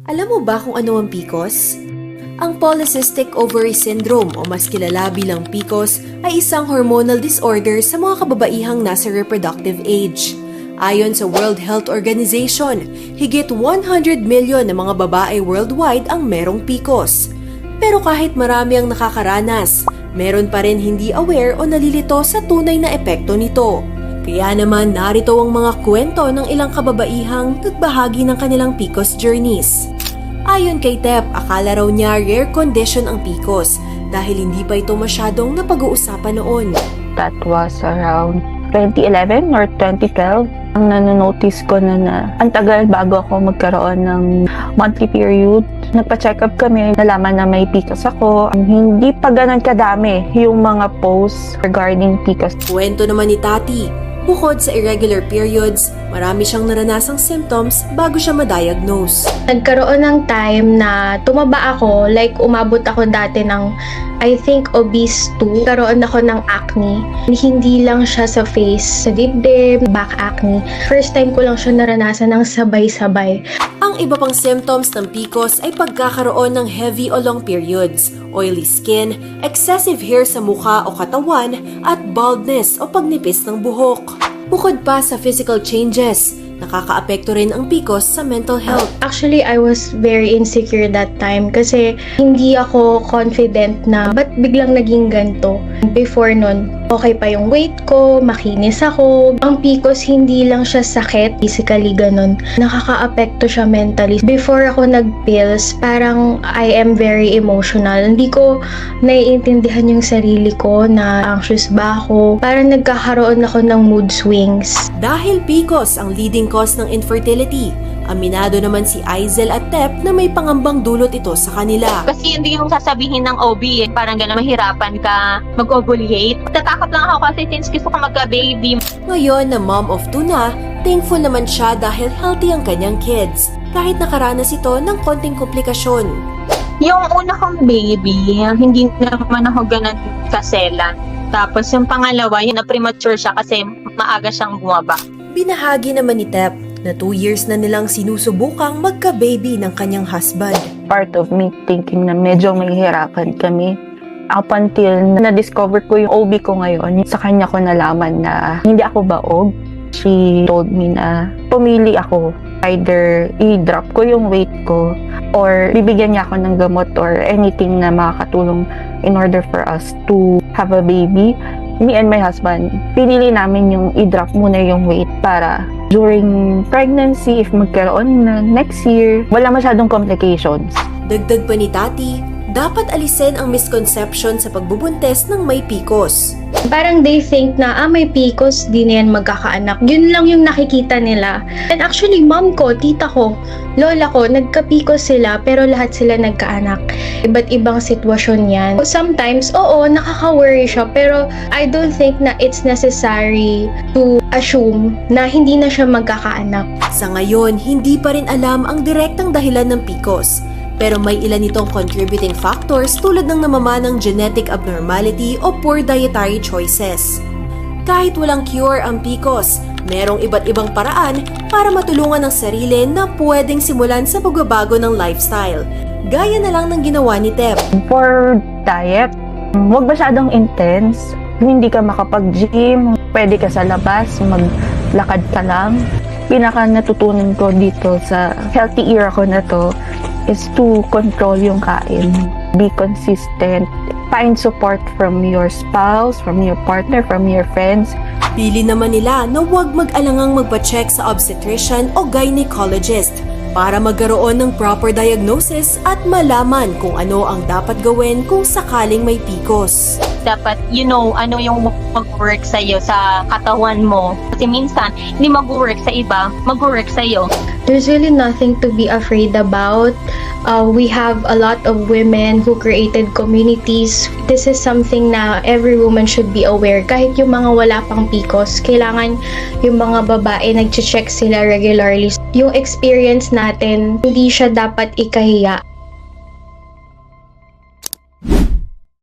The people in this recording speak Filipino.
Alam mo ba kung ano ang PCOS? Ang Polycystic Ovary Syndrome o mas kilala bilang PCOS ay isang hormonal disorder sa mga kababaihang nasa reproductive age. Ayon sa World Health Organization, higit 100 million na mga babae worldwide ang merong PCOS. Pero kahit marami ang nakakaranas, meron pa rin hindi aware o nalilito sa tunay na epekto nito. Kaya naman narito ang mga kwento ng ilang kababaihang nagbahagi ng kanilang PCOS journeys. Ayon kay Tep, akala raw niya rare condition ang PCOS dahil hindi pa ito masyadong napag-uusapan noon. That was around 2011 or 2012. Ang nanonotice ko na ang tagal bago ako magkaroon ng monthly period. Nagpa-check up kami, nalaman na may PCOS ako. Hindi pa ganun kadami yung mga posts regarding PCOS. Kwento naman ni Tati, bukod sa irregular periods, marami siyang naranasang symptoms bago siya ma-diagnose. Nagkaroon ng time na tumaba ako, like umabot ako dati ng I think obese 2. Karoon ako ng acne. Hindi lang siya sa face, sa dibdib, back acne. First time ko lang siya naranasan ng sabay-sabay. Ang iba pang symptoms ng PCOS ay pagkakaroon ng heavy o long periods, oily skin, excessive hair sa mukha o katawan, at baldness o pagnipis ng buhok. Bukod pa sa physical changes, nakakaapekto rin ang PCOS sa mental health. Actually, I was very insecure that time kasi hindi ako confident na ba't biglang naging ganito. Before nun, okay pa yung weight ko, makinis ako. Ang PCOS hindi lang siya sakit, physically ganun. Nakakaapekto siya mentally. Before ako nag-pills, parang I am very emotional. Hindi ko naiintindihan yung sarili ko na anxious ba ako. Parang nagkakaroon ako ng mood swings. Dahil PCOS ang leading cause ng infertility, aminado naman si Aizel at Tep na may pangambang dulot ito sa kanila. Kasi hindi yung sasabihin ng OB, parang gano'n mahirapan ka mag-ovulate. Tatakot lang ako kasi since gusto ko magka-baby. Ngayon na mom of 2 na, thankful naman siya dahil healthy ang kanyang kids, kahit nakaranas ito ng konting komplikasyon. Yung una kong baby, hindi naman ako ganun kaselan. Tapos yung pangalawa, yun na premature siya kasi maaga siyang bumaba. Binahagi naman ni Tep na 2 years na nilang sinusubukang magka-baby ng kanyang husband. Part of me thinking na medyo mahihirapan kami. Up until na-discover ko yung OB ko ngayon, sa kanya ko nalaman na hindi ako baog. She told me na pumili ako. Either i-drop ko yung weight ko or bibigyan niya ako ng gamot or anything na makakatulong in order for us to have a baby. Me and my husband, pinili namin yung i-drop muna yung weight para during pregnancy, if magkaroon na next year, wala masyadong complications. Dagdag pa ni Tati, dapat alisin ang misconception sa pagbubuntes ng may PCOS. Parang they think na may PCOS, di na yan magkakaanak. Yun lang yung nakikita nila. And actually, mom ko, tita ko, lola ko, nagka-PCOS sila pero lahat sila nagkaanak. Iba't ibang sitwasyon yan. Sometimes, oo, nakaka-worry siya pero I don't think na it's necessary to assume na hindi na siya magkakaanak. Sa ngayon, hindi pa rin alam ang direktang dahilan ng PCOS. Pero may ilan itong contributing factors tulad ng namamanang genetic abnormality o poor dietary choices. Kahit walang cure ang PCOS, merong iba't ibang paraan para matulungan ang sarili na pwedeng simulan sa pagbabago ng lifestyle. Gaya na lang ng ginawa ni Tep. For diet, huwag masyadong intense. Hindi ka makapag-gym, pwede ka sa labas, maglakad ka lang. Pinaka natutunan ko dito sa healthy era ko na to is to control yung kain. Be consistent. Find support from your spouse, from your partner, from your friends. Pili naman nila na huwag mag-alangang magpa-check sa obstetrician o gynecologist para magkaroon ng proper diagnosis at malaman kung ano ang dapat gawin kung sakaling may PCOS. Dapat, ano yung mag-work sa'yo sa katawan mo. Kasi minsan, hindi mag-work sa iba, mag-work sa'yo. There's really nothing to be afraid about. We have a lot of women who created communities. This is something na every woman should be aware. Kahit yung mga wala pang PCOS, kailangan yung mga babae nag-check sila regularly. Yung experience natin, hindi siya dapat ikahiya.